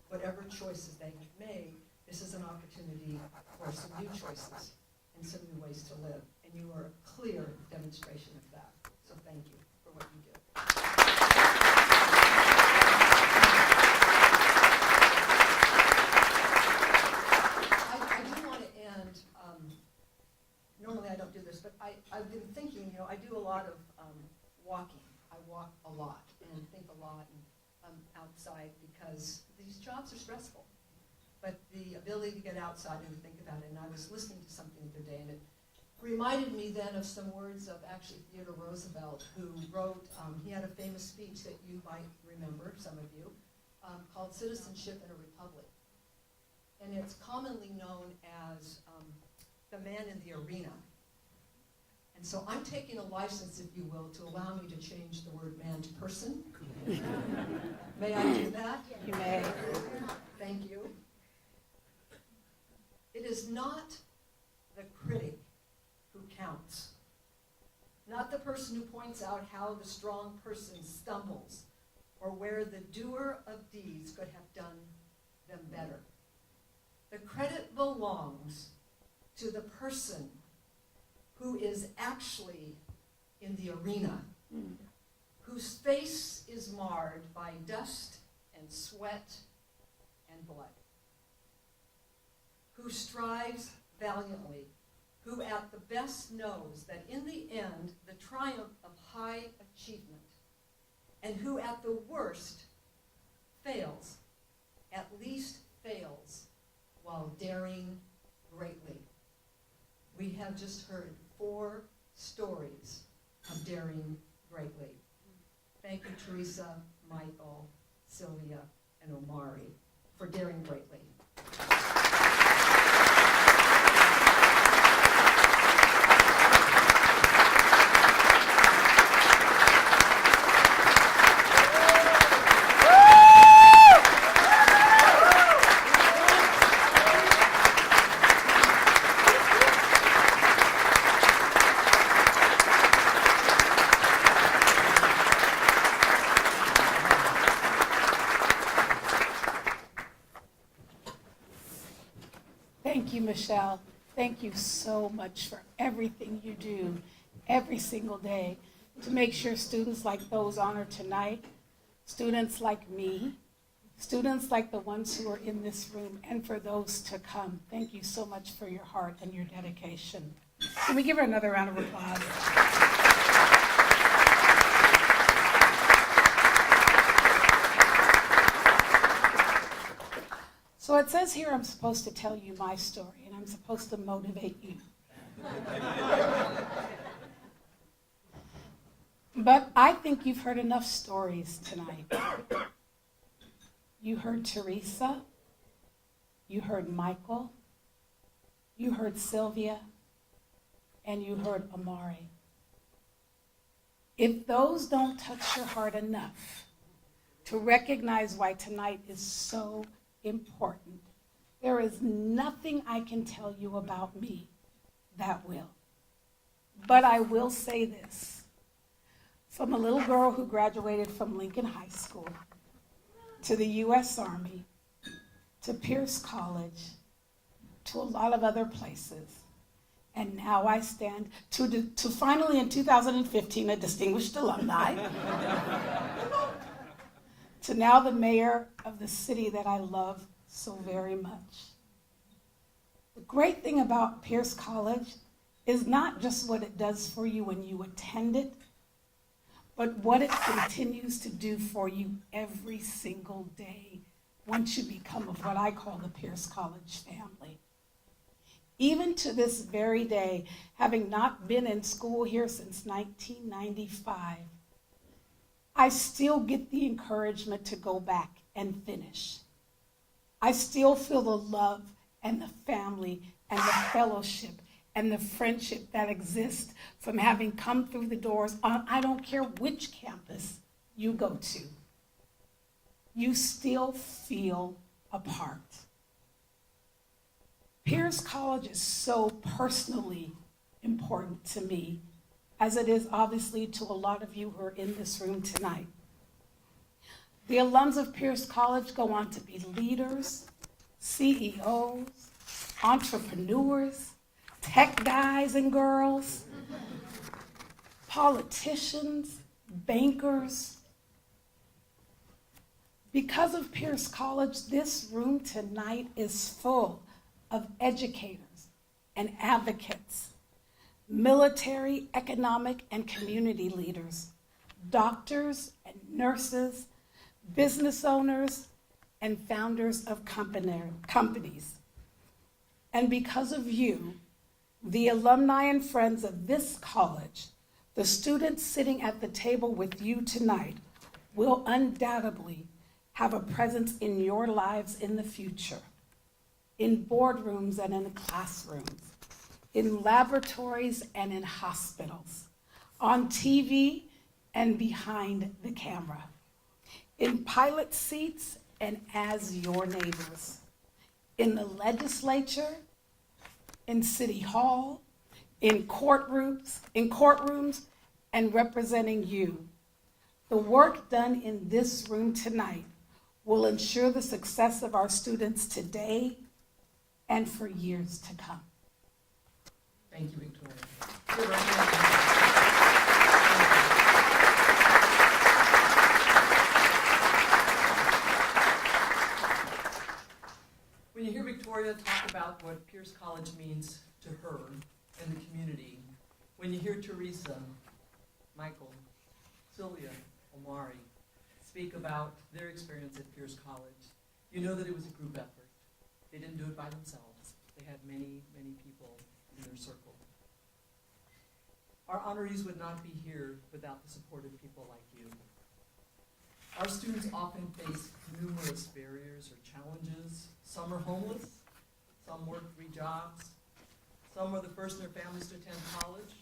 whatever choices they have made. This is an opportunity for some new choices and some new ways to live. And you are a clear demonstration of that. So thank you for what you do. I do want to end, normally I don't do this, but I've been thinking, I do a lot of walking. I walk a lot and think a lot, and I'm outside because these jobs are stressful. But the ability to get outside and to think about it, and I was listening to something the other day, and it reminded me then of some words of actually Theodore Roosevelt, who wrote, he had a famous speech that you might remember, some of you, called Citizenship in a Republic. And it's commonly known as the man in the arena. And so I'm taking a license, if you will, to allow me to change the word man to person. May I do that? You may. Thank you. It is not the critic who counts, not the person who points out how the strong person stumbles or where the doer of deeds could have done them better. The credit belongs to the person who is actually in the arena, whose face is marred by dust and sweat and blood, who strives valiantly, who at the best knows that in the end, the triumph of high achievement, and who at the worst fails, at least fails, while daring greatly. We have just heard 4 stories of daring greatly. Thank you, Theresa, Michael, Silvia, and Omari, for daring greatly. Thank you, Michelle. Thank you so much for everything you do every single day. to make sure students like those honored tonight, students like me, students like the ones who are in this room, and for those to come, thank you so much for your heart and your dedication. Can we give her another round of applause? So it says here I'm supposed to tell you my story, and I'm supposed to motivate you. But I think you've heard enough stories tonight. You heard Theresa, you heard Michael, you heard Silvia, and you heard Amari. If those don't touch your heart enough to recognize why tonight is so important, there is nothing I can tell you about me that will. But I will say this. From a little girl who graduated from Lincoln High School, to the U.S. Army, to Pierce College, to a lot of other places, and now I stand to finally in 2015 a distinguished alumni, to now the mayor of the city that I love so very much. The great thing about Pierce College is not just what it does for you when you attend it, but what it continues to do for you every single day once you become of what I call the Pierce College family. Even to this very day, having not been in school here since 1995, I still get the encouragement to go back and finish. I still feel the love and the family and the fellowship and the friendship that exists from having come through the doors on I don't care which campus you go to. You still feel a part. Pierce College is so personally important to me, as it is obviously to a lot of you who are in this room tonight. The alums of Pierce College go on to be leaders, CEOs, entrepreneurs, tech guys and girls, politicians, bankers. Because of Pierce College, this room tonight is full of educators and advocates, military, economic, and community leaders, doctors and nurses, business owners, and founders of companies. And because of you, the alumni and friends of this college, the students sitting at the table with you tonight, will undoubtedly have a presence in your lives in the future, in boardrooms and in classrooms, in laboratories and in hospitals, on TV and behind the camera, in pilot seats and as your neighbors, in the legislature, in City Hall, in courtrooms, and representing you. The work done in this room tonight will ensure the success of our students today and for years to come. Thank you, Victoria. When you hear Victoria talk about what Pierce College means to her and the community, when you hear Theresa, Michael, Silvia, Omari speak about their experience at Pierce College, you know that it was a group effort. They didn't do it by themselves. They had many, many people in their circle. Our honorees would not be here without the support of people like you. Our students often face numerous barriers or challenges. Some are homeless, some work 3 jobs, some are the first in their families to attend college,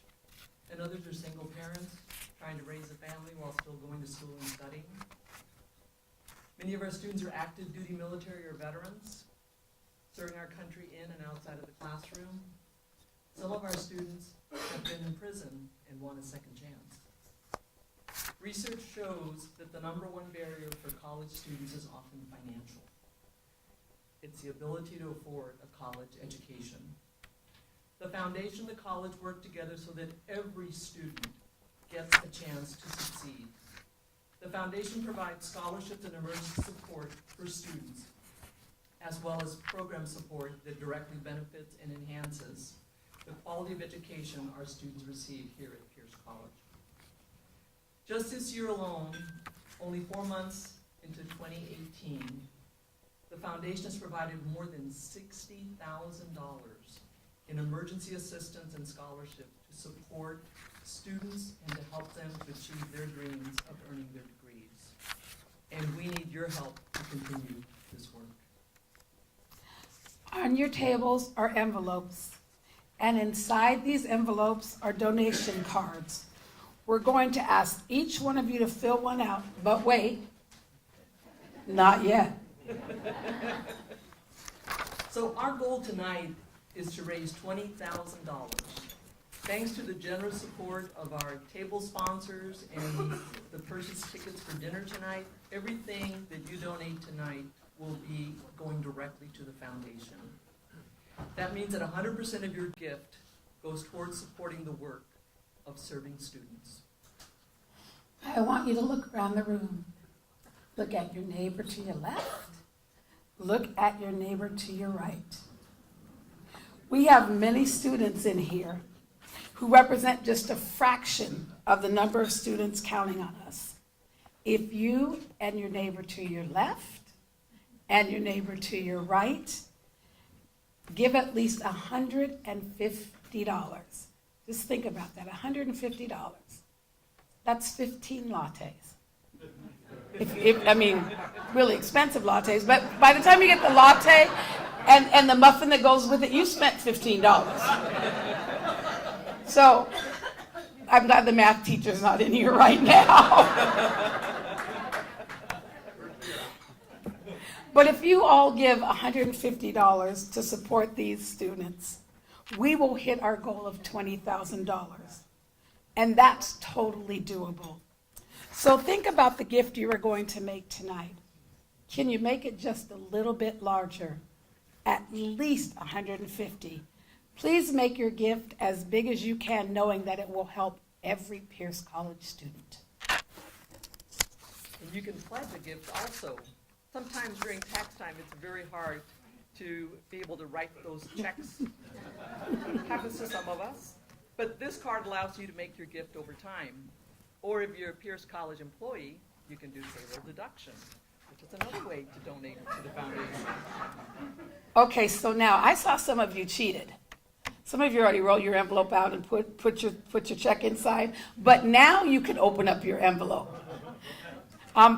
and others are single parents trying to raise a family while still going to school and studying. Many of our students are active duty military or veterans, serving our country in and outside of the classroom. Some of our students have been in prison and want a second chance. Research shows that the #1 barrier for college students is often financial. It's the ability to afford a college education. The foundation and the college work together so that every student gets a chance to succeed. The foundation provides scholarships and emergency support for students, as well as program support that directly benefits and enhances the quality of education our students receive here at Pierce College. Just this year alone, only 4 months into 2018, the foundation has provided more than $60,000 in emergency assistance and scholarship to support students and to help them to achieve their dreams of earning their degrees. And we need your help to continue this work. On your tables are envelopes, and inside these envelopes are donation cards. We're going to ask each one of you to fill one out, but wait, not yet. So our goal tonight is to raise $20,000. Thanks to the generous support of our table sponsors and the purchase tickets for dinner tonight, everything that you donate tonight will be going directly to the foundation. That means that 100% of your gift goes towards supporting the work of serving students. I want you to look around the room. Look at your neighbor to your left. Look at your neighbor to your right. We have many students in here who represent just a fraction of the number of students counting on us. If you and your neighbor to your left and your neighbor to your right give at least $150. Just think about that, $150. That's 15 lattes. I mean, really expensive lattes, but by the time you get the latte and the muffin that goes with it, you spent $15. So I'm glad the math teacher's not in here right now. But if you all give $150 to support these students, we will hit our goal of $20,000. And that's totally doable. So think about the gift you are going to make tonight. Can you make it just a little bit larger? At least $150. Please make your gift as big as you can, knowing that it will help every Pierce College student. And you can pledge a gift also. Sometimes during tax time, it's very hard to be able to write those checks. Happens to some of us. But this card allows you to make your gift over time. Or if you're a Pierce College employee, you can do payroll deduction, which is another way to donate to the foundation. Okay, so now I saw some of you cheated. Some of you already rolled your envelope out and put your check inside, but now you can open up your envelope.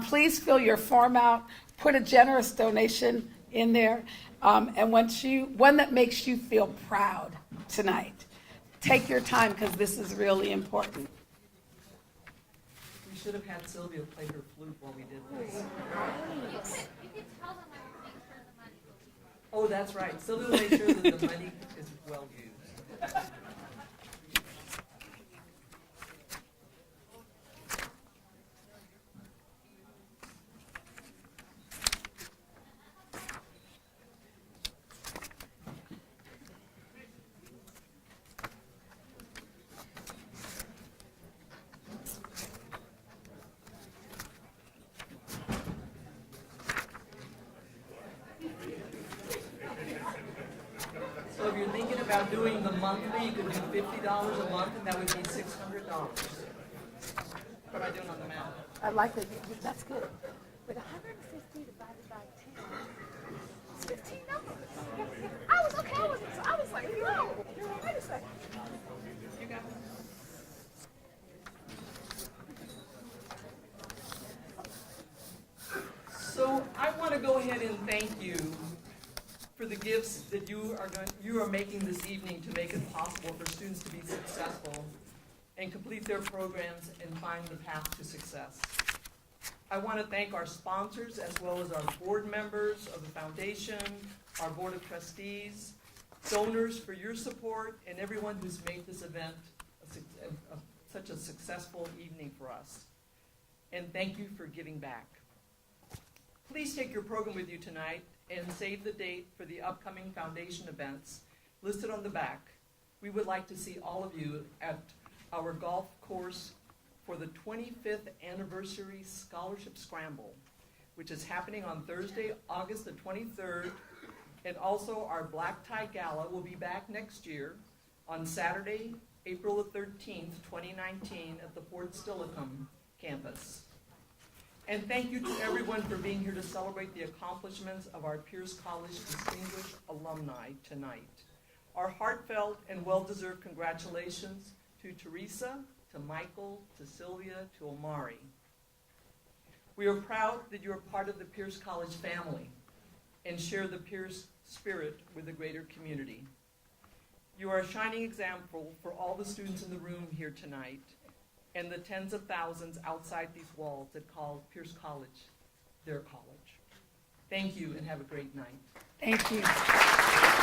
Please fill your form out, put a generous donation in there, and one that makes you feel proud tonight. Take your time because this is really important. We should have had Silvia play her flute while we did this. Oh, that's right. Silvia will make sure that the money is well used. So if you're thinking about doing the monthly, you could do $50 a month, and that would be $600. What am I doing on the math? I like it. That's good. But 150 divided by 10 is $15. I was okay with this. I was like, no. Wait a second. You got it. So I want to go ahead and thank you for the gifts that you are making this evening to make it possible for students to be successful and complete their programs and find the path to success. I want to thank our sponsors as well as our board members of the foundation, our board of trustees, donors for your support, and everyone who's made this event such a successful evening for us. And thank you for giving back. Please take your program with you tonight and save the date for the upcoming foundation events listed on the back. We would like to see all of you at our golf course for the 25th Anniversary Scholarship Scramble, which is happening on Thursday, August the 23rd. And also our Black Tie Gala will be back next year on Saturday, April the 13th, 2019 at the Fort Steilacoom campus. And thank you to everyone for being here to celebrate the accomplishments of our Pierce College Distinguished Alumni tonight. Our heartfelt and well-deserved congratulations to Theresa, to Michael, to Silvia, to Omari. We are proud that you are part of the Pierce College family and share the Pierce spirit with the greater community. You are a shining example for all the students in the room here tonight and the tens of thousands outside these walls that call Pierce College their college. Thank you and have a great night. Thank you.